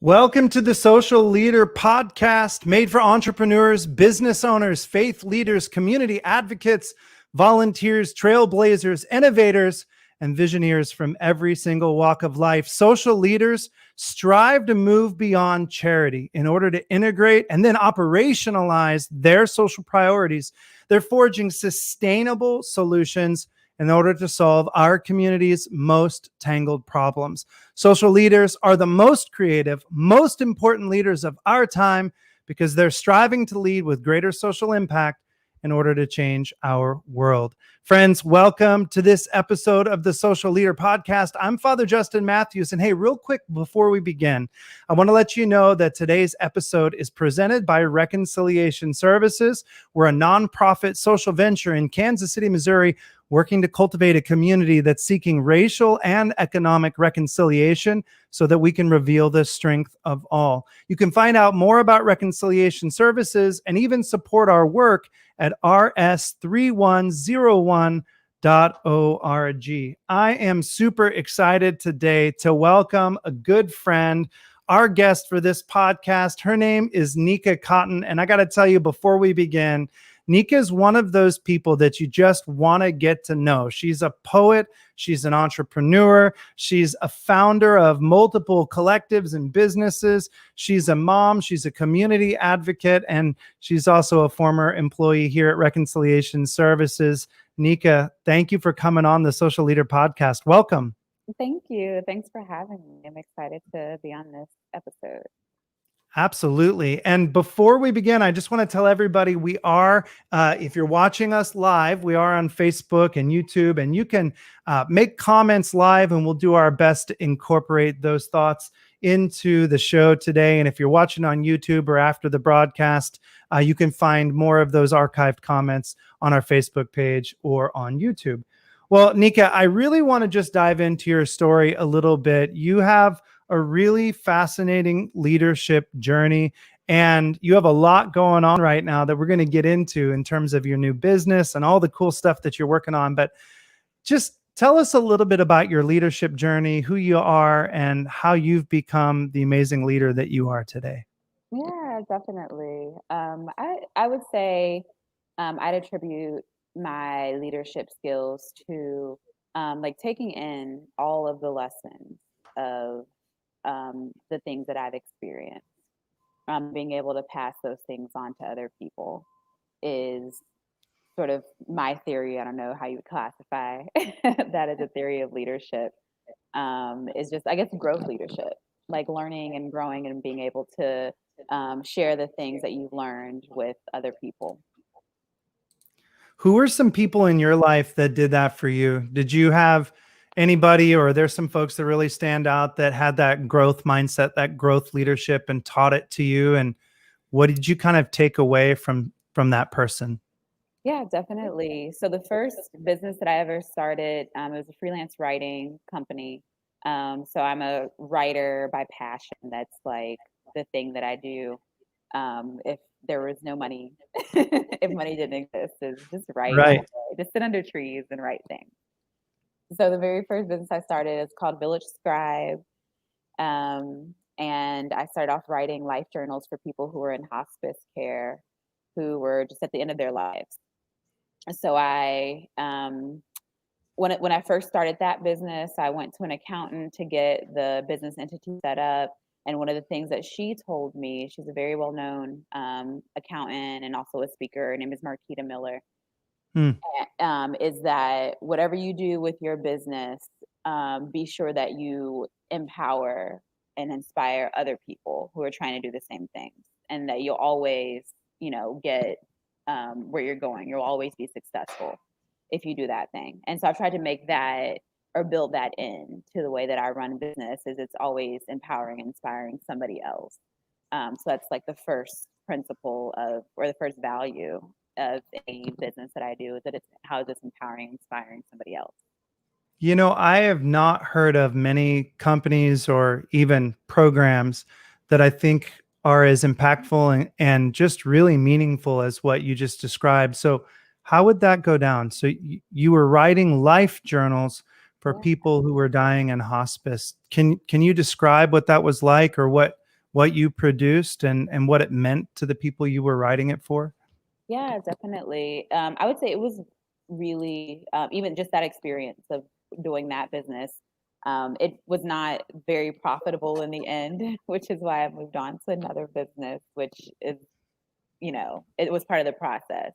Welcome to the Social Leader Podcast, made for entrepreneurs, business owners, faith leaders, community advocates, volunteers, trailblazers, innovators, and visionaries from every single walk of life. Social leaders strive to move beyond charity in order to integrate and then operationalize their social priorities. They're forging sustainable solutions in order to solve our community's most tangled problems. Social leaders are the most creative, most important leaders of our time because they're striving to lead with greater social impact in order to change our world. Friends, welcome to this episode of the Social Leader Podcast. I'm Father Justin Matthews. And hey, real quick before we begin, I want to let you know that today's episode is presented by Reconciliation Services. We're a nonprofit social venture in Kansas City, Missouri, working to cultivate a community that's seeking racial and economic reconciliation so that we can reveal the strength of all. You can find out more about Reconciliation Services and even support our work at rs3101.org. I am super excited today to welcome a good friend, our guest for this podcast. Her name is Nika Cotton, and I got to tell you before we begin, Nika is one of those people that you just want to get to know. She's a poet. She's an entrepreneur. She's a founder of multiple collectives and businesses. She's a mom. She's a community advocate. And she's also a former employee here at Reconciliation Services. Nika, thank you for coming on the Social Leader Podcast. Welcome. Thank you. Thanks for having me. I'm excited to be on this episode. Absolutely. And before we begin, I just want to tell everybody we are, if you're watching us live, we are on Facebook and YouTube, and you can make comments live, and we'll do our best to incorporate those thoughts into the show today. And if you're watching on YouTube or after the broadcast, you can find more of those archived comments on our Facebook page or on YouTube. Well, Nika, I really want to just dive into your story a little bit. You have a really fascinating leadership journey, and you have a lot going on right now that we're going to get into in terms of your new business and all the cool stuff that you're working on. But just tell us a little bit about your leadership journey, who you are, and how you've become the amazing leader that you are today. Yeah, definitely. I would say I'd attribute my leadership skills to like taking in all of the lessons of the things that I've experienced. Being able to pass those things on to other people is sort of my theory. I don't know how you would classify that as a theory of leadership. Is just, I guess, growth leadership, like learning and growing and being able to share the things that you've learned with other people. Who were some people in your life that did that for you? Did you have anybody, or there's some folks that really stand out that had that growth mindset, that growth leadership, and taught it to you? And what did you kind of take away from that person? Yeah, definitely. So the first business that I ever started, it was a freelance writing company. So I'm a writer by passion. That's like the thing that I do. If there was no money, if money didn't exist, is just write, Right. just sit under trees and write things. So the very first business I started is called Village Scribe. And I started off writing life journals for people who were in hospice care, who were just at the end of their lives. So when I first started that business, I went to an accountant to get the business entity set up. And one of the things that she told me, she's a very well-known accountant and also a speaker. Her name is Marquita Miller. Is that whatever you do with your business, be sure that you empower and inspire other people who are trying to do the same things, and that you'll always, get where you're going. You'll always be successful if you do that thing. And so I've tried to make that or build that in to the way that I run business. Is it's always empowering and inspiring somebody else. So that's like the first principle of, or the first value of any business that I do, is that it's how is this empowering, inspiring somebody else. I have not heard of many companies or even programs that I think are as impactful and just really meaningful as what you just described. So how would that go down? So you were writing life journals for people who were dying in hospice. Can you describe what that was like, or what what you produced and what it meant to the people you were writing it for? Yeah, definitely. I would say it was really even just that experience of doing that business. It was not very profitable in the end, which is why I moved on to another business, which is, it was part of the process.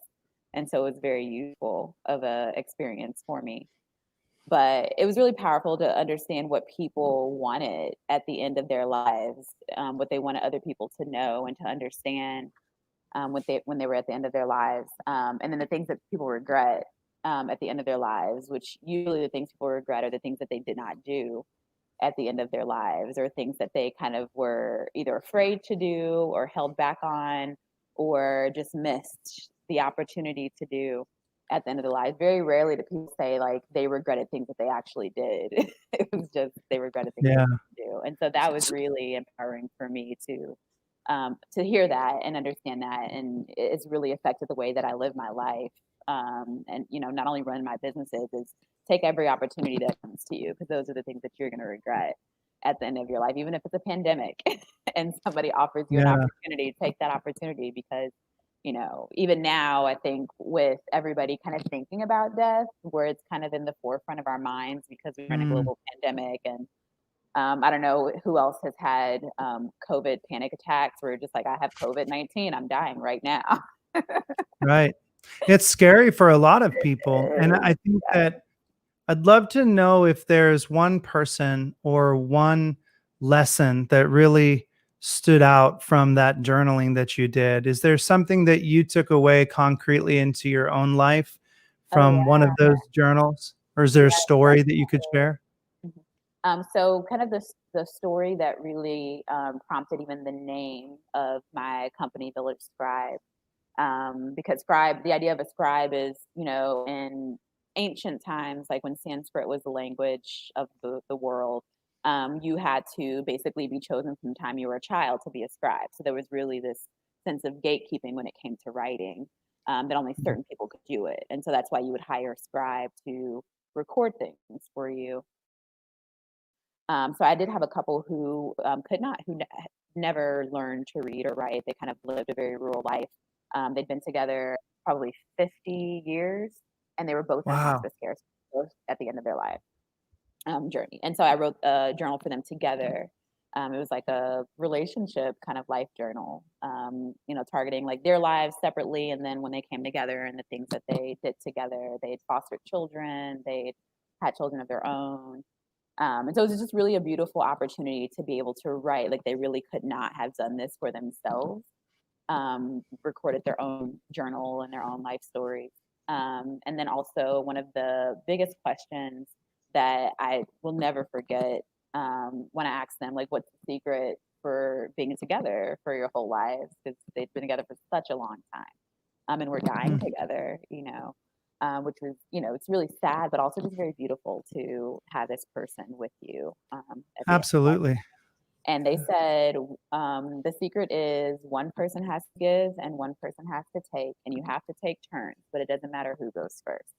And so it was very useful of a experience for me. But it was really powerful to understand what people wanted at the end of their lives, what they wanted other people to know and to understand when they were at the end of their lives, and then the things that people regret at the end of their lives, which usually the things people regret are the things that they did not do at the end of their lives, or things that they kind of were either afraid to do or held back on, or just missed the opportunity to do at the end of their lives. Very rarely do people say like they regretted things that they actually did. It was just they regretted things they Yeah. didn't do, and so that was really empowering for me to hear that and understand that, and it's really affected the way that I live my life. And not only run my businesses is take every opportunity that comes to you, because those are the things that you're going to regret at the end of your life, even if it's a pandemic and somebody offers you an Yeah. opportunity, take that opportunity, because even now I think with everybody kind of thinking about death, where it's kind of in the forefront of our minds because we're in a Mm, global pandemic. And I don't know who else has had COVID panic attacks where you're just like, I have COVID-19, I'm dying right now. right. It's scary for a lot of people. And I think that I'd love to know if there's one person or one lesson that really stood out from that journaling that you did. Is there something that you took away concretely into your own life Oh from one of yeah, those journals? Or is there a yeah, story that you could definitely. share? Mhm. So kind of the story that really prompted even the name of my company, Village Scribe, because scribe, the idea of a scribe is, in ancient times, like when Sanskrit was the language of the world, you had to basically be chosen from the time you were a child to be a scribe. So there was really this sense of gatekeeping when it came to writing, that only certain people could do it. And so that's why you would hire a scribe to record things for you. So I did have a couple who could not, never learned to read or write. They kind of lived a very rural life. They'd been together probably 50 years, and they were both in Wow. hospice care, both at the end of their life journey. And so I wrote a journal for them together. It was like a relationship kind of life journal, targeting like their lives separately, and then when they came together and the things that they did together. They'd fostered children, they'd had children of their own, and so it was just really a beautiful opportunity to be able to write. Like they really could not have done this for themselves. Recorded their own journal and their own life stories. And then also one of the biggest questions that I will never forget, when I asked them, like, what's the secret for being together for your whole lives? Because they've been together for such a long time, and we're dying Mm, together, which was, it's really sad, but also just very beautiful to have this person with you at the end of life. absolutely. And they said, the secret is one person has to give and one person has to take, and you have to take turns, but it doesn't matter who goes first.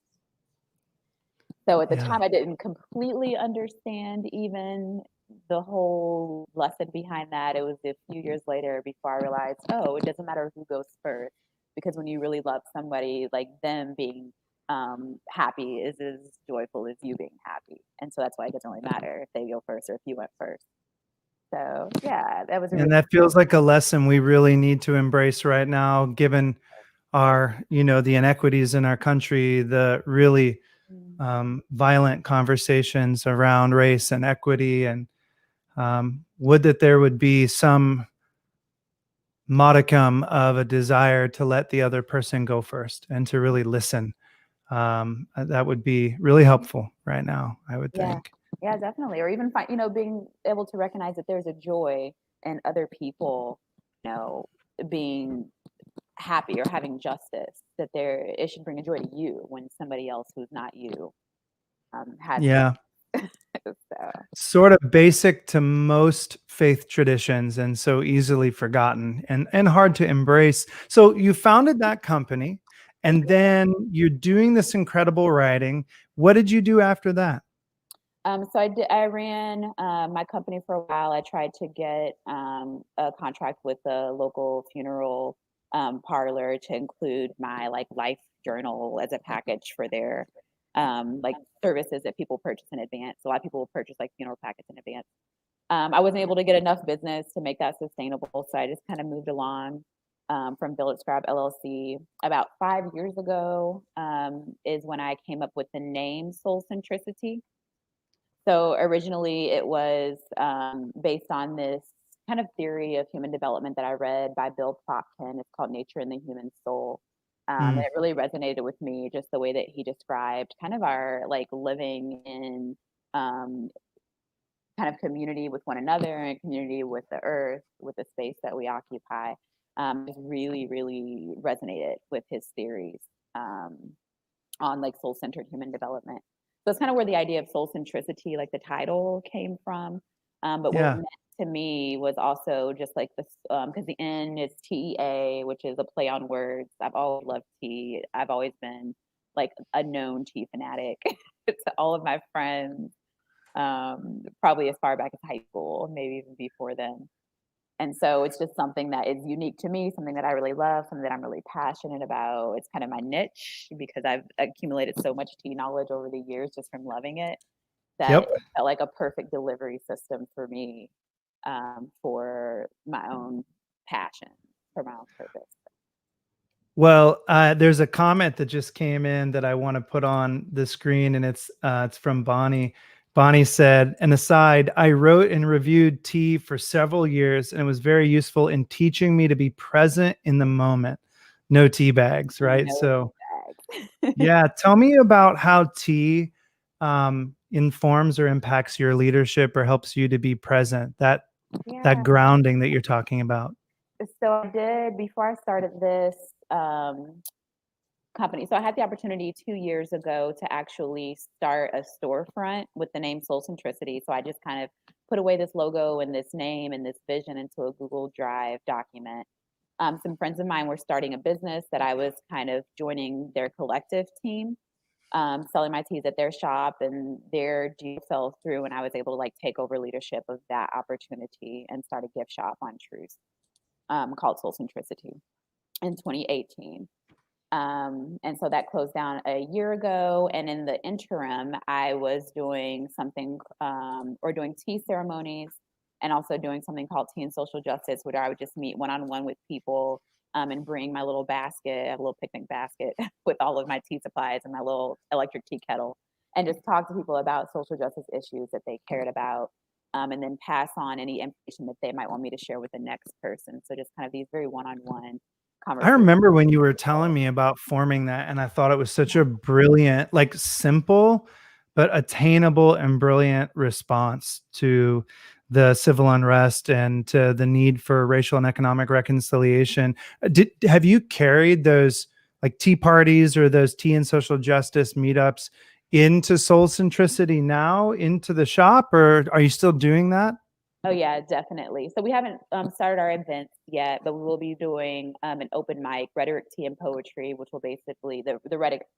So at the Yeah. time, I didn't completely understand even the whole lesson behind that. It was a few years later before I realized, oh, it doesn't matter who goes first, because when you really love somebody, like them being happy is as joyful as you being happy. And so that's why it doesn't really matter if they go first or if you went first. So yeah, that was a And really that feels like a lesson we really need to embrace right now, given our, the inequities in our country, the really mm, violent conversations around race and equity. And would that there would be some modicum of a desire to let the other person go first and to really listen. That would be really helpful right now, I would yeah, think. yeah, definitely. Or even find, being able to recognize that there's a joy in other people, you know, being happy or having justice. That it should bring a joy to you when somebody else who's not you has Yeah. justice. So Sort of basic to most faith traditions and so easily forgotten and hard to embrace. So you founded that company I and did. then you're doing this incredible writing. What did you do after that? So I ran my company for a while. I tried to get a contract with a local funeral parlor to include my like life journal as a package for their like services that people purchase in advance. So a lot of people will purchase like funeral packets in advance. I wasn't able to get enough business to make that sustainable, so I just kind of moved along from Village Scrap LLC. About 5 years ago is when I came up with the name Soul Centricity. So originally it was based on this kind of theory of human development that I read by Bill Plotkin. It's called Nature and the Human Soul. And Mm. it really resonated with me, just the way that he described kind of our like living in um, kind of community with one another and community with the earth, with the space that we occupy. Just really, really resonated with his theories um, on like soul-centered human development. So it's kind of where the idea of soul centricity, like the title, came from. But what it Yeah. meant to me was also just like this, because the N is TEA, which is a play on words. I've always loved tea. I've always been like a known tea fanatic to all of my friends, probably as far back as high school, maybe even before then. And so it's just something that is unique to me, something that I really love, something that I'm really passionate about. It's kind of my niche because I've accumulated so much tea knowledge over the years just from loving it that Yep. it felt like a perfect delivery system for me, for my own passion, for my own purpose. Well, there's a comment that just came in that I want to put on the screen, and it's from Bonnie. Bonnie said, "An aside, I wrote and reviewed tea for several years, and it was very useful in teaching me to be present in the moment. No tea bags, right?" No So, bags. yeah, tell me about how tea informs or impacts your leadership or helps you to be present. That Yeah. grounding that you're talking about. So I did before I started this company. So I had the opportunity 2 years ago to actually start a storefront with the name Soul Centricity. So I just kind of put away this logo and this name and this vision into a Google Drive document. Some friends of mine were starting a business that I was kind of joining their collective team, selling my teas at their shop, and their deal fell through, and I was able to like take over leadership of that opportunity and start a gift shop on Truth, called Soul Centricity in 2018. And so that closed down a year ago. And in the interim, I was doing something or doing tea ceremonies and also doing something called Tea and Social Justice, where I would just meet one on one with people and bring my little basket, I have a little picnic basket with all of my tea supplies and my little electric tea kettle, and just talk to people about social justice issues that they cared about. And then pass on any information that they might want me to share with the next person. So just kind of these very one-on-one I conversations. remember when you were telling me about forming that, and I thought it was such a brilliant, like simple, but attainable and brilliant response to the civil unrest and to the need for racial and economic reconciliation. Have you carried those like tea parties or those tea and social justice meetups into Soul Centricity now, into the shop, or are you still doing that? Oh yeah, definitely. So we haven't started our events yet, but we will be doing an open mic, rhetoric, tea, and poetry, which will basically the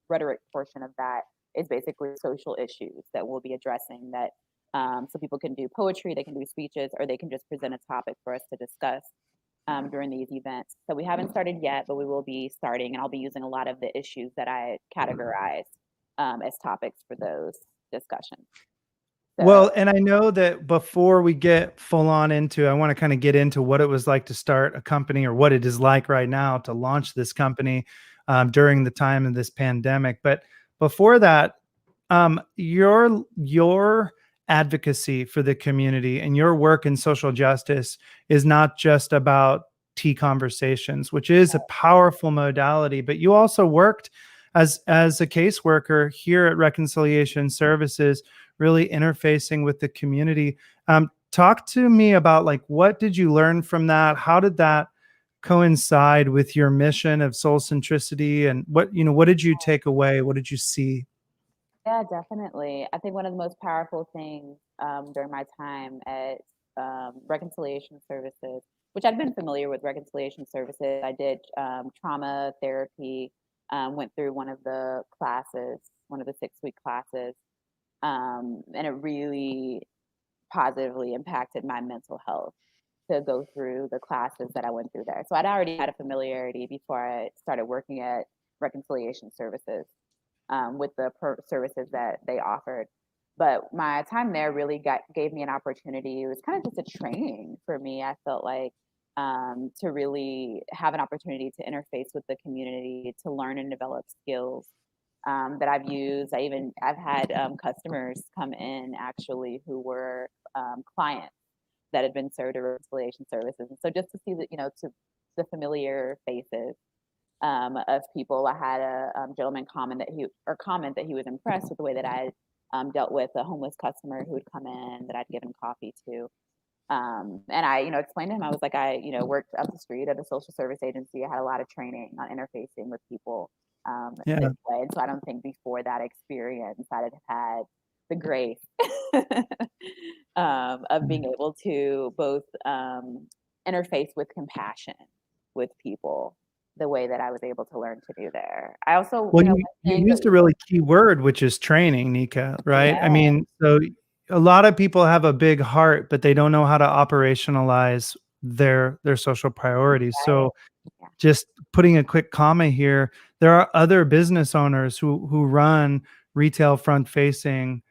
rhetoric portion of that is basically social issues that we'll be addressing. That so people can do poetry, they can do speeches, or they can just present a topic for us to discuss during these events. So we haven't started yet, but we will be starting, and I'll be using a lot of the issues that I categorize as topics for those discussions. So Well, and I know that before we get full on into, I want to kind of get into what it was like to start a company or what it is like right now to launch this company during the time of this pandemic. But before that, your advocacy for the community and your work in social justice is not just about tea conversations, which is a powerful modality, but you also worked as a caseworker here at Reconciliation Services, really interfacing with the community. Talk to me about like what did you learn from that? How did that coincide with your mission of soul centricity? And what did you take away? What did you see? yeah, definitely. I think one of the most powerful things during my time at Reconciliation Services, which I'd been familiar with Reconciliation Services, I did trauma therapy, went through one of the classes, one of the 6-week classes. And it really positively impacted my mental health to go through the classes that I went through there. So I'd already had a familiarity before I started working at reconciliation services, with the services that they offered. But my time there really gave me an opportunity. It was kind of just a training for me. I felt like, to really have an opportunity to interface with the community, to learn and develop skills, that I've used. I've had customers come in actually who were clients that had been served at reconciliation services, and so just to see that, to the familiar faces, of people. I had a gentleman comment that he was impressed with the way that I dealt with a homeless customer who would come in that I'd given coffee to. And I, explained to him, I was like, I, worked up the street at a social service agency. I had a lot of training on interfacing with people Yeah. this way. And so I don't think before that experience I'd have had the grace of being able to both interface with compassion with people the way that I was able to learn to do there. I also, Well, one you thing that used a really key word, which is training, Nika, right? I yeah, mean, so a lot of people have a big heart, but they don't know how to operationalize their social priorities. right. So Yeah. just putting a quick comma here, there are other business owners who run retail front facing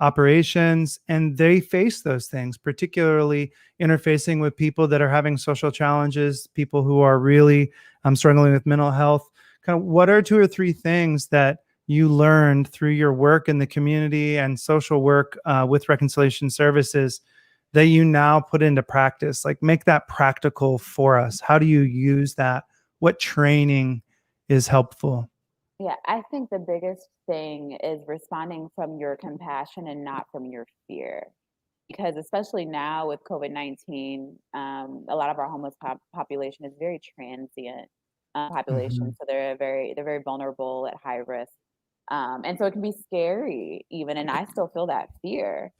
operations, and they face those things, particularly interfacing with people that are having social challenges, people who are really struggling with mental health. Kind of, what are 2 or 3 things that you learned through your work in the community and social work with reconciliation services that you now put into practice? Like, make that practical for us. How do you use that? What training is helpful? Yeah, I think the biggest thing is responding from your compassion and not from your fear. Because especially now with COVID-19, a lot of our homeless population is very transient population, Mhm. so they're very vulnerable at high risk, and so it can be scary even, and I still feel that fear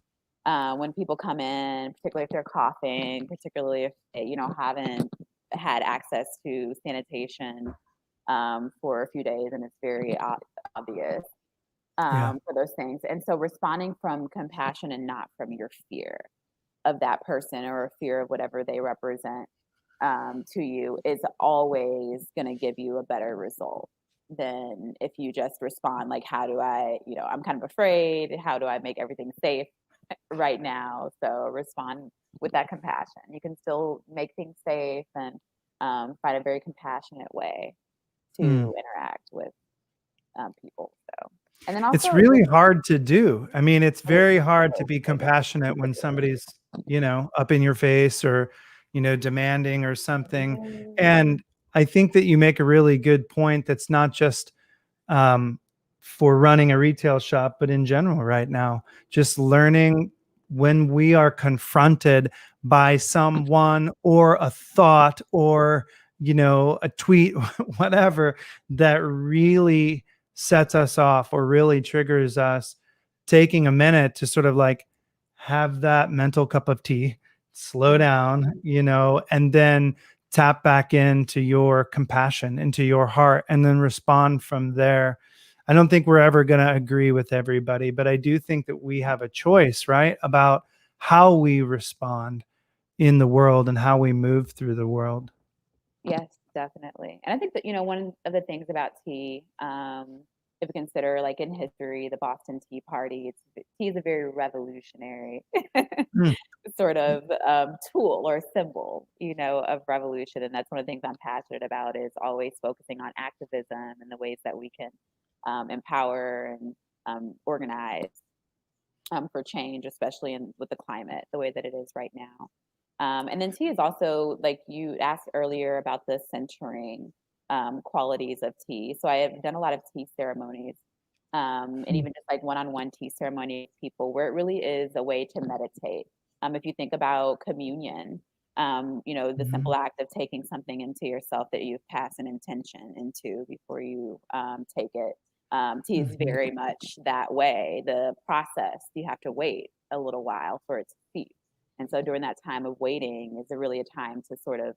when people come in, particularly if they're coughing, particularly if they, haven't had access to sanitation for a few days, and it's very obvious Yeah. for those things. And so responding from compassion and not from your fear of that person or a fear of whatever they represent to you is always going to give you a better result than if you just respond like, how do I, I'm kind of afraid. How do I make everything safe right now? So respond with that compassion. You can still make things safe and find a very compassionate way to Mm. interact with people. So, and then It's also really just hard to do. I mean, it's it is very hard to so be it compassionate when somebody's, up in your face or, demanding or something. is. And I think that you make a really good point that's not just um, for running a retail shop, but in general right now, just learning when we are confronted by someone or a thought or, a tweet, whatever, that really sets us off or really triggers us, taking a minute to sort of like have that mental cup of tea, slow Mhm. down, and then tap back into your compassion, into your heart, and then respond from there. I don't think we're ever going to agree with everybody, but I do think that we have a choice, right, about how we respond in the world and how we move through the world. Yes, definitely. And I think that, one of the things about tea, if we consider like in history, the Boston Tea Party, tea is a very revolutionary Mm. sort of tool or symbol, of revolution. And that's one of the things I'm passionate about is always focusing on activism and the ways that we can empower and organize for change, especially with the climate, the way that it is right now. And then tea is also like you asked earlier about the centering qualities of tea. So I have done a lot of tea ceremonies, and Mm. even just like one-on-one tea ceremony with people where it really is a way to meditate. If you think about communion, the Mhm. simple act of taking something into yourself that you've passed an intention into before you take it. Tea is Mhm. very much that way. The process, you have to wait a little while for it to steep. And so during that time of waiting is really a time to sort of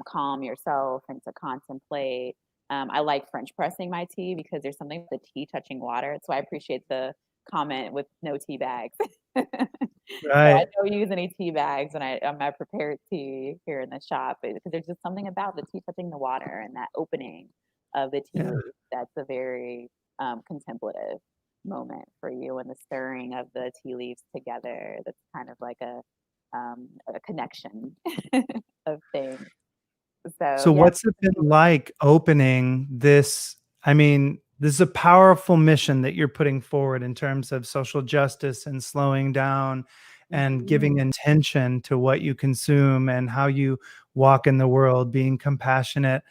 calm yourself and to contemplate. I like French pressing my tea because there's something with the tea touching water. So I appreciate the comment with no tea bags. So I Right. don't use any tea bags when on my prepared tea here in the shop because there's just something about the tea touching the water and that opening of the tea Yeah. leaf that's a very contemplative moment for you and the stirring of the tea leaves together. That's kind of like a connection of things. So So yeah, what's it been like opening this? I mean, this is a powerful mission that you're putting forward in terms of social justice and slowing down and mhm. giving intention to what you consume and how you walk in the world, being compassionate.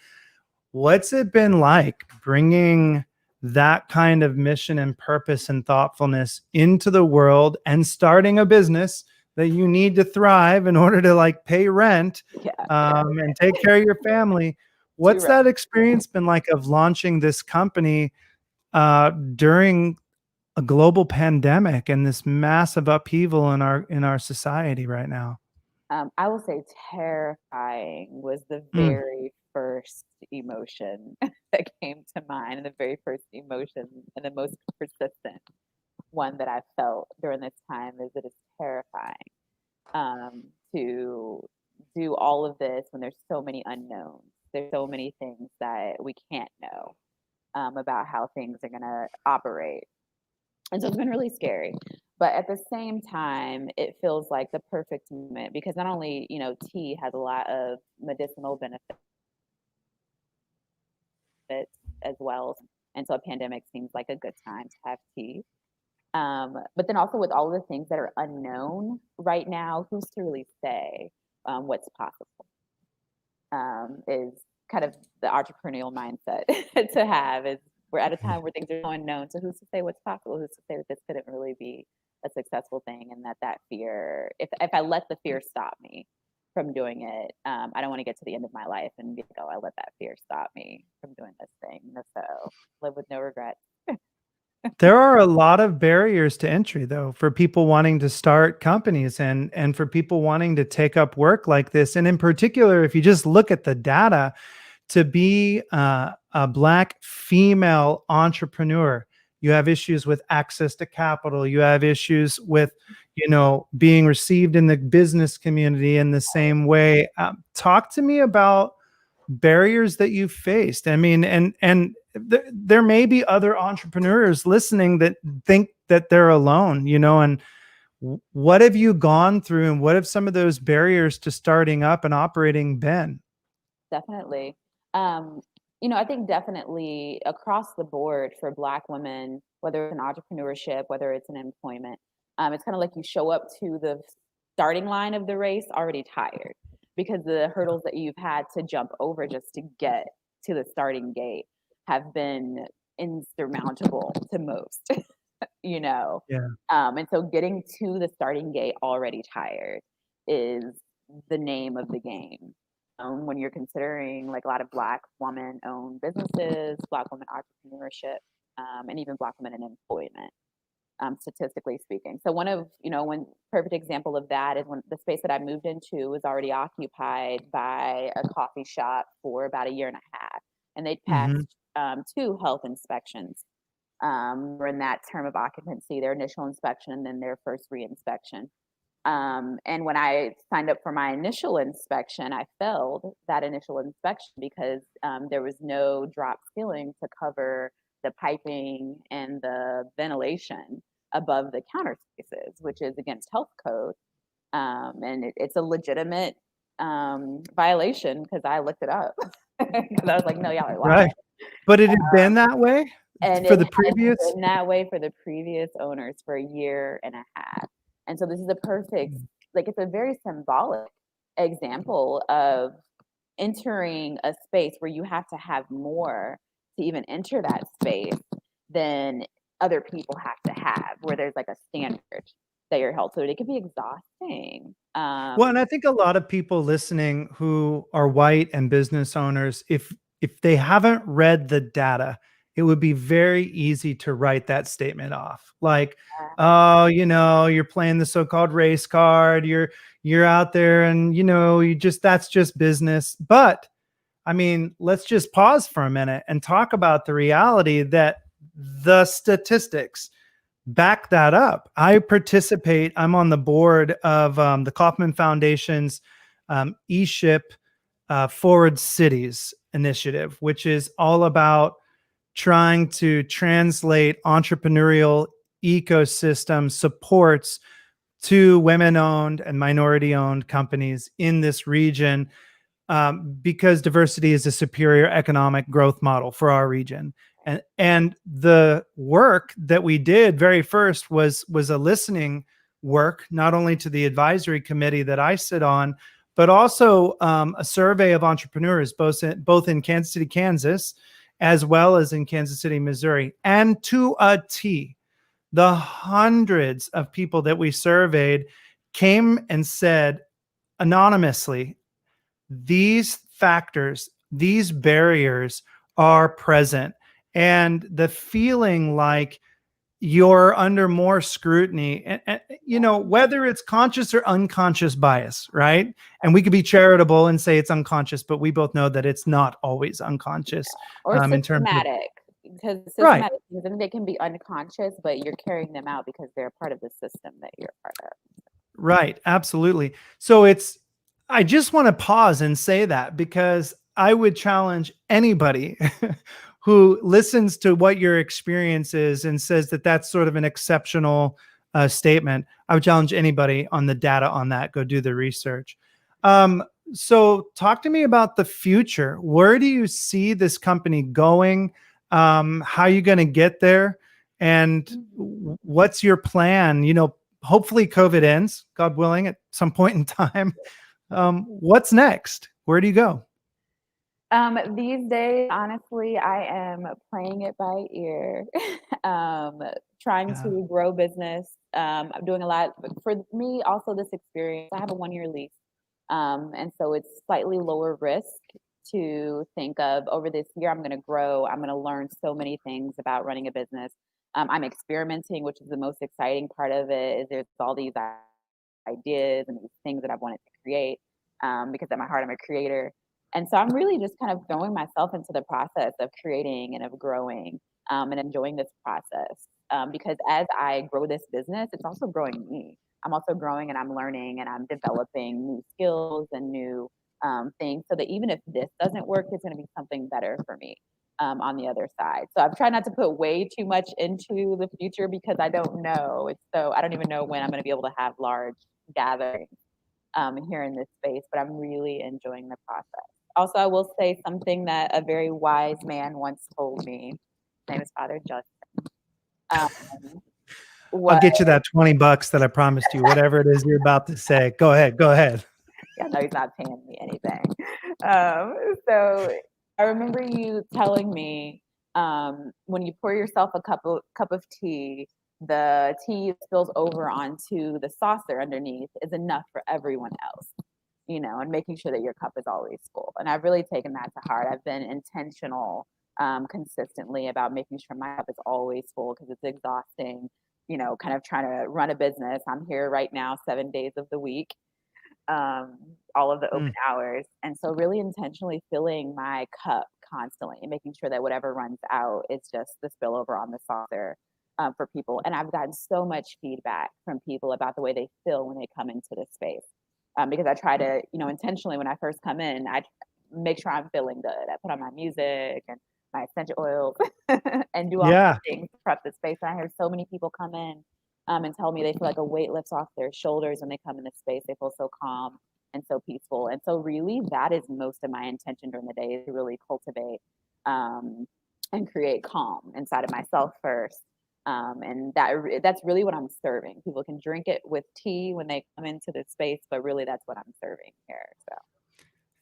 What's it been like bringing that kind of mission and purpose and thoughtfulness into the world and starting a business that you need to thrive in order to like pay rent Yeah, and take care of your family? too What's right. that experience been like of launching this company during a global pandemic and this massive upheaval in our society right now? I will say terrifying was the Mm, very first emotion that came to mind, and the very first emotion and the most persistent one that I felt during this time is it is terrifying to do all of this when there's so many unknowns. There's so many things that we can't know about how things are going to operate. And so it's been really scary. But at the same time, it feels like the perfect moment because not only, tea has a lot of medicinal benefits as well. And so a pandemic seems like a good time to have tea. But then also with all of the things that are unknown right now, who's to really say what's possible is kind of the entrepreneurial mindset to have is we're at a time where things are so unknown. So who's to say what's possible? Who's to say that this couldn't really be a successful thing and that fear, if I let the fear stop me from doing it, I don't want to get to the end of my life and be like, oh, I let that fear stop me from doing this thing. So live with no regrets. There are a lot of barriers to entry, though, for people wanting to start companies and for people wanting to take up work like this. And in particular, if you just look at the data, to be a Black female entrepreneur, you have issues with access to capital. You have issues with, being received in the business community in the same way. Talk to me about barriers that you faced. I mean, and there may be other entrepreneurs listening that think that they're alone, and what have you gone through and what have some of those barriers to starting up and operating been? Definitely. Um, I think definitely across the board for Black women, whether it's an entrepreneurship, whether it's an employment, it's kind of like you show up to the starting line of the race already tired because the hurdles that you've had to jump over just to get to the starting gate have been insurmountable to most, you know. Yeah. And so getting to the starting gate already tired is the name of the game when you're considering like a lot of Black woman owned businesses, Black woman entrepreneurship, and even Black women in employment, statistically speaking. So one perfect example of that is when the space that I moved into was already occupied by a coffee shop for about a year and a half. And they'd Hmm. passed two health inspections were in that term of occupancy, their initial inspection and then their first re-inspection. And when I signed up for my initial inspection, I failed that initial inspection because there was no drop ceiling to cover the piping and the ventilation above the counter spaces, which is against health code. And it's a legitimate violation because I looked it up. Because I was like, no, y'all are lying. Right. But it had been that way And for it the has previous. been that way for the previous owners for a year and a half. And so this is a perfect, like it's a very symbolic example of entering a space where you have to have more to even enter that space than other people have to have, where there's like a standard that you're held to. It can be exhausting. Well, and I think a lot of people listening who are white and business owners, if they haven't read the data, it would be very easy to write that statement off. Like, oh, you're playing the so-called race card. You're out there and that's just business. But I mean, let's just pause for a minute and talk about the reality that the statistics back that up. I participate. I'm on the board of the Kauffman Foundation's eShip Forward Cities initiative, which is all about trying to translate entrepreneurial ecosystem supports to women-owned and minority-owned companies in this region, because diversity is a superior economic growth model for our region. And the work that we did very first was a listening work, not only to the advisory committee that I sit on, but also a survey of entrepreneurs, both in Kansas City, Kansas, as well as in Kansas City, Missouri. And to a T, the hundreds of people that we surveyed came and said anonymously, these factors, these barriers are present. And the feeling like you're under more scrutiny, and you know, whether it's conscious or unconscious bias, right? And we could be charitable and say it's unconscious, but we both know that it's not always unconscious. Or In terms of, systematic, because right, systematic things, and they can be unconscious, but you're carrying them out because they're part of the system that you're part of. right, absolutely. So I just want to pause and say that, because I would challenge anybody who listens to what your experience is and says that that's sort of an exceptional statement. I would challenge anybody on the data on that. Go do the research. So talk to me about the future. Where do you see this company going? How are you going to get there? And what's your plan? You know, hopefully COVID ends, God willing, at some point in time. What's next? Where do you go? These days, honestly, I am playing it by ear, trying Yeah. to grow business. I'm doing a lot. But for me, also this experience, I have a 1-year lease. And so it's slightly lower risk to think of over this year, I'm going to grow. I'm going to learn so many things about running a business. I'm experimenting, which is the most exciting part of it. Is there's all these ideas and these things that I've wanted to create, because at my heart, I'm a creator. And so I'm really just kind of throwing myself into the process of creating and of growing, and enjoying this process. Because as I grow this business, it's also growing me. I'm also growing and I'm learning and I'm developing new skills and new things, so that even if this doesn't work, it's going to be something better for me on the other side. So I'm trying not to put way too much into the future, because I don't know. I don't even know when I'm going to be able to have large gatherings here in this space, but I'm really enjoying the process. Also, I will say something that a very wise man once told me. His name is Father Justin. I'll What? get you that $20 that I promised you, whatever it is you're about to say. Go ahead. Go ahead. Yeah, no, he's not paying me anything. So I remember you telling me, when you pour yourself a cup of tea, the tea spills over onto the saucer underneath is enough for everyone else, you know, and making sure that your cup is always full. And I've really taken that to heart. I've been intentional, consistently about making sure my cup is always full, because it's exhausting, you know, kind of trying to run a business. I'm here right now, 7 days of the week, all of the open hours. And so really intentionally filling my cup constantly and making sure that whatever runs out is just the spillover on the saucer, for people. And I've gotten so much feedback from people about the way they feel when they come into this space. Because I try to, you know, intentionally when I first come in, I make sure I'm feeling good. I put on my music and my essential oils and do all Yeah. the things to prep the space. And I hear so many people come in, and tell me they feel like a weight lifts off their shoulders when they come in the space. They feel so calm and so peaceful. And so really that is most of my intention during the day, is to really cultivate, and create calm inside of myself first. And that's really what I'm serving. People can drink it with tea when they come into the space, but really that's what I'm serving here. So.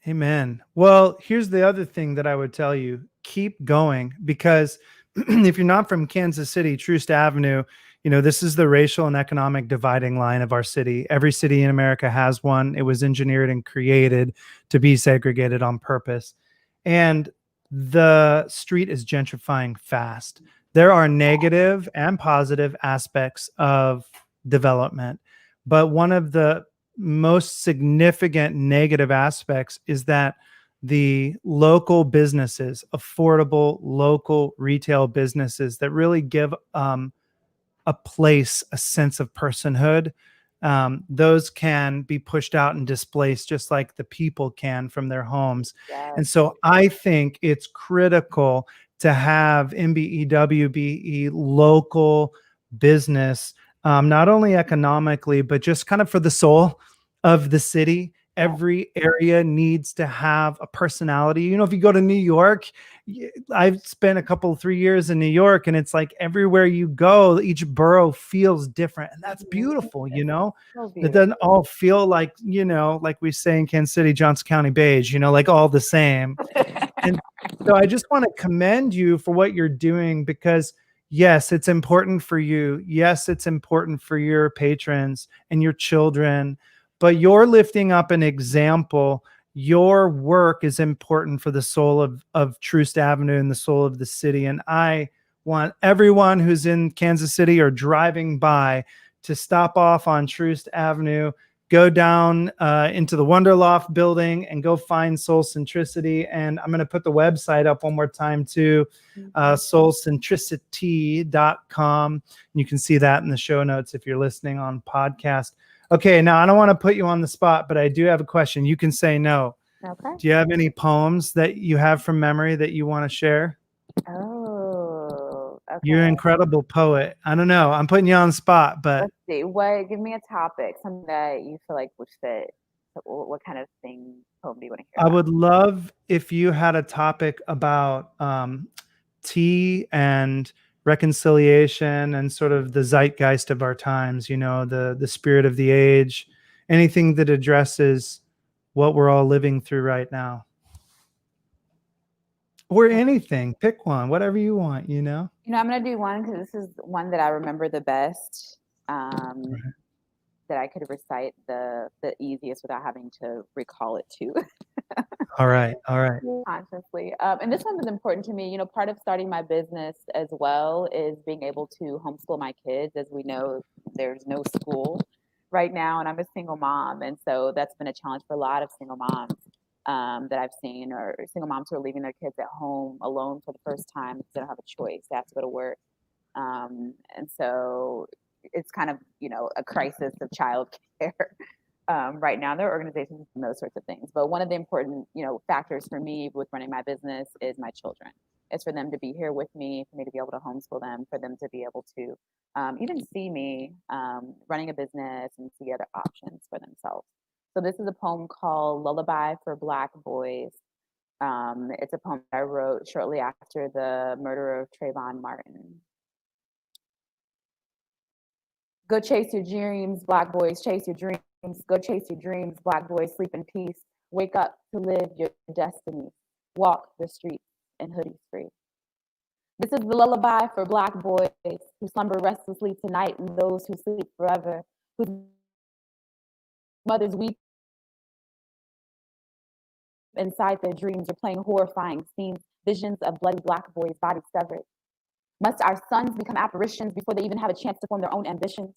Amen. Well, here's the other thing that I would tell you: keep going, because if you're not from Kansas City, Troost Avenue, you know, this is the racial and economic dividing line of our city. Every city in America has one. It was engineered and created to be segregated on purpose. And the street is gentrifying fast. There are negative and positive aspects of development, but one of the most significant negative aspects is that the local businesses, affordable local retail businesses that really give a place, a sense of personhood, those can be pushed out and displaced just like the people can from their homes. Yes. And so I think it's critical to have MBEW be a local business, not only economically, but just kind of for the soul of the city. Every area needs to have a personality. You know, if you go to New York, I've spent 3 years in New York, and it's like everywhere you go, each borough feels different. And that's beautiful, you know? So It beautiful. doesn't all feel like, you know, like we say in Kansas City, Johnson County beige, you know, like all the same. And so I just want to commend you for what you're doing, because yes, it's important for you. Yes, it's important for your patrons and your children, but you're lifting up an example. Your work is important for the soul of Troost Avenue and the soul of the city. And I want everyone who's in Kansas City or driving by to stop off on Troost Avenue, go down into the Wonderloft building and go find Soul Centricity. And I'm going to put the website up one more time too, SoulCentricitea.com. You can see that in the show notes if you're listening on podcast. Okay, now I don't want to put you on the spot, but I do have a question. You can say no. Okay. Do you have any poems that you have from memory that you want to share? Oh, okay. You're an incredible poet. I don't know. I'm putting you on the spot, but Let's see. Give me a topic, something that you feel like would fit. So what kind of poem do you want to hear I about? would love if you had a topic about tea and reconciliation and sort of the zeitgeist of our times, you know, the spirit of the age, anything that addresses what we're all living through right now. Or anything, pick one, whatever you want, you know? You know, I'm going to do one because this is one that I remember the best, that I could recite the easiest without having to recall it too. All right. Consciously. And this one is important to me. You know, part of starting my business as well is being able to homeschool my kids. As we know, there's no school right now, and I'm a single mom. And so that's been a challenge for a lot of single moms that I've seen, or single moms who are leaving their kids at home alone for the first time. They don't have a choice. They have to go to work. And so it's kind of, you know, a crisis of childcare. Right now. There are organizations and those sorts of things. But one of the important, you know, factors for me with running my business is my children. It's for them to be here with me, for me to be able to homeschool them, for them to be able to even see me running a business and see other options for themselves. So this is a poem called Lullaby for Black Boys. It's a poem I wrote shortly after the murder of Trayvon Martin. Go chase your dreams, Black boys, chase your dreams. Go chase your dreams, Black boys, sleep in peace. Wake up to live your destiny. Walk the streets in hoodies free. This is the lullaby for Black boys who slumber restlessly tonight and those who sleep forever, whose mothers weep inside their dreams, replaying horrifying scenes, visions of bloody Black boys' bodies severed. Must our sons become apparitions before they even have a chance to form their own ambitions?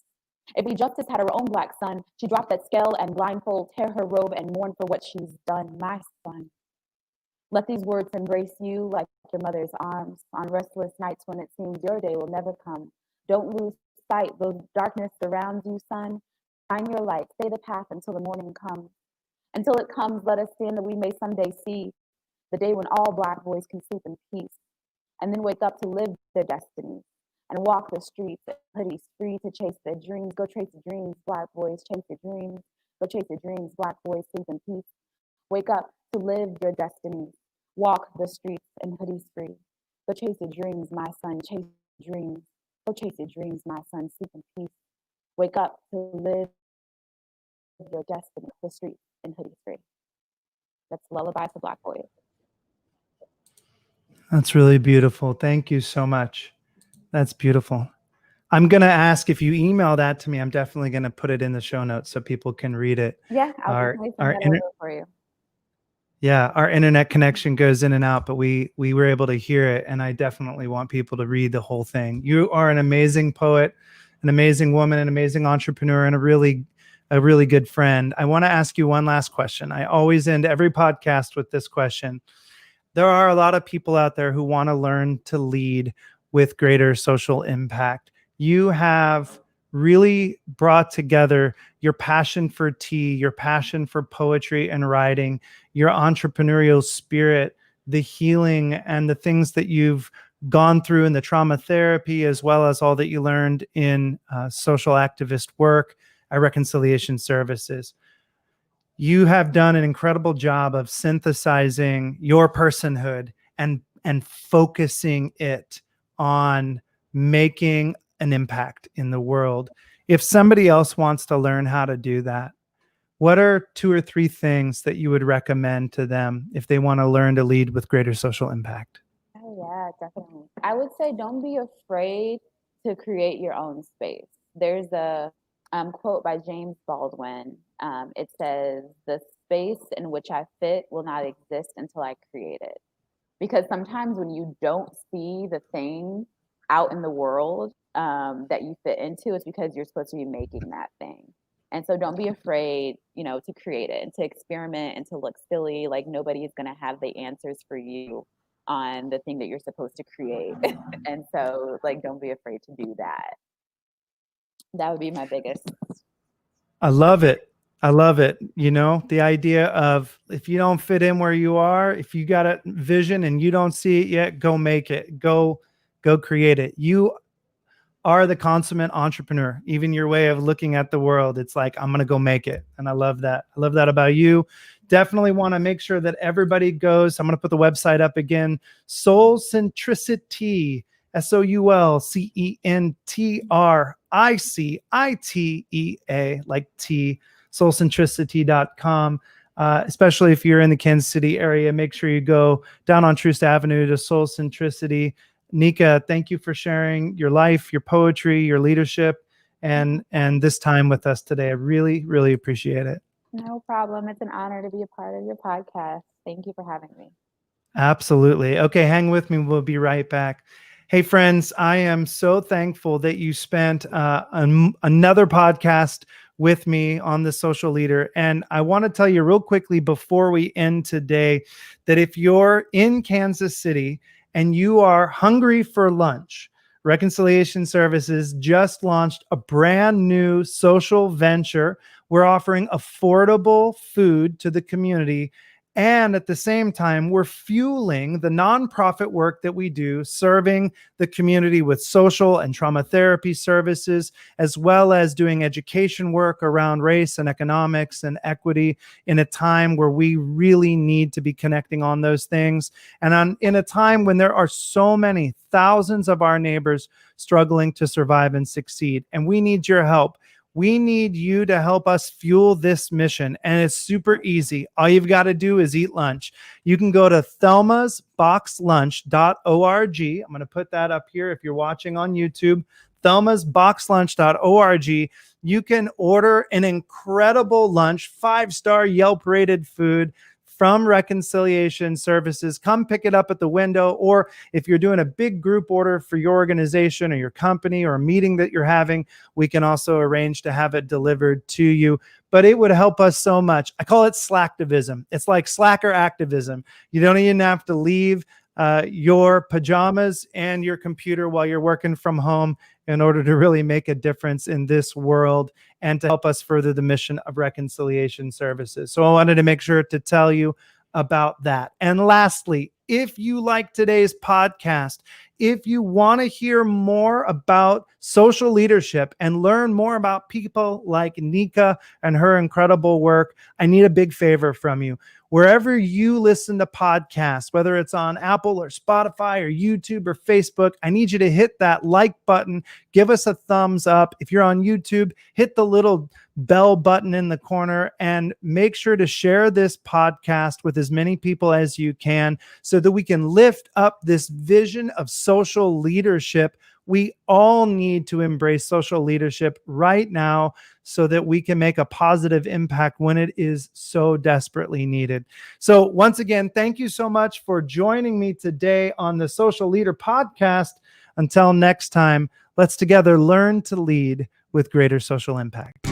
If we justice had her own Black son, she'd drop that scale and blindfold, tear her robe and mourn for what she's done, my son. Let these words embrace you like your mother's arms on restless nights when it seems your day will never come. Don't lose sight, though darkness surrounds you, son. Shine your light, stay the path until the morning comes. Until it comes, let us stand that we may someday see the day when all Black boys can sleep in peace, and then wake up to live their destinies and walk the streets, hoodies free to chase their dreams. Go chase your dreams, Black boys, chase your dreams. Go chase your dreams, Black boys, sleep in peace. Wake up to live your destinies. Walk the streets in hoodies free. Go chase your dreams, my son, chase your dreams. Go chase your dreams, my son, sleep in peace. Wake up to live your destiny, the streets in hoodies free. That's Lullaby for Black boys. That's really beautiful. Thank you so much. That's beautiful. I'm going to ask if you email that to me. I'm definitely going to put it in the show notes so people can read it. Yeah, I'll definitely send that over for you. Yeah, our internet connection goes in and out, but we were able to hear it, and I definitely want people to read the whole thing. You are an amazing poet, an amazing woman, an amazing entrepreneur, and a really good friend. I want to ask you one last question. I always end every podcast with this question. There are a lot of people out there who want to learn to lead with greater social impact. You have really brought together your passion for tea, your passion for poetry and writing, your entrepreneurial spirit, the healing, and the things that you've gone through in the trauma therapy, as well as all that you learned in social activist work at Reconciliation Services. You have done an incredible job of synthesizing your personhood and focusing it on making an impact in the world. If somebody else wants to learn how to do that, what are 2 or 3 things that you would recommend to them if they want to learn to lead with greater social impact? Oh, yeah, definitely. I would say don't be afraid to create your own space. There's a quote by James Baldwin. It says, "The space in which I fit will not exist until I create it." Because sometimes when you don't see the thing out in the world that you fit into, it's because you're supposed to be making that thing. And so don't be afraid, to create it and to experiment and to look silly. Like nobody's going to have the answers for you on the thing that you're supposed to create. And so like don't be afraid to do that. That would be my biggest. I love it. I love it. The idea of if you don't fit in where you are, if you got a vision and you don't see it yet, go make it. Go create it. You are the consummate entrepreneur. Even your way of looking at the world, it's like, I'm going to go make it. And I love that. I love that about you. Definitely want to make sure that everybody goes. I'm going to put the website up again. Soul Centricity, SoulCentricitea, like tea, SoulCentricity.com. Especially if you're in the Kansas City area, make sure you go down on Troost Avenue to Soul Centricity. Nika, thank you for sharing your life, your poetry, your leadership, and this time with us today. I really, really appreciate it. No problem. It's an honor to be a part of your podcast. Thank you for having me. Absolutely. Okay, hang with me. We'll be right back. Hey, friends, I am so thankful that you spent another podcast with me on The Social Leader. And I want to tell you real quickly before we end today that if you're in Kansas City and you are hungry for lunch, Reconciliation Services just launched a brand new social venture. We're offering affordable food to the community. And at the same time, we're fueling the nonprofit work that we do, serving the community with social and trauma therapy services, as well as doing education work around race and economics and equity in a time where we really need to be connecting on those things. And in a time when there are so many thousands of our neighbors struggling to survive and succeed, and we need your help. We need you to help us fuel this mission. And it's super easy. All you've got to do is eat lunch. You can go to thelmasboxlunch.org. I'm going to put that up here if you're watching on YouTube. thelmasboxlunch.org. You can order an incredible lunch, 5-star Yelp rated food from Reconciliation Services. Come pick it up at the window, or if you're doing a big group order for your organization or your company or a meeting that you're having, we can also arrange to have it delivered to you. But it would help us so much. I call it slacktivism. It's like slacker activism. You don't even have to leave your pajamas and your computer while you're working from home in order to really make a difference in this world and to help us further the mission of Reconciliation Services. So I wanted to make sure to tell you about that. And lastly, if you like today's podcast, if you want to hear more about social leadership and learn more about people like Nika and her incredible work, I need a big favor from you. Wherever you listen to podcasts, whether it's on Apple or Spotify or YouTube or Facebook, I need you to hit that like button. Give us a thumbs up. If you're on YouTube, hit the little bell button in the corner and make sure to share this podcast with as many people as you can so that we can lift up this vision of social leadership. We all need to embrace social leadership right now so that we can make a positive impact when it is so desperately needed. So once again, thank you so much for joining me today on the Social Leader Podcast. Until next time, let's together learn to lead with greater social impact.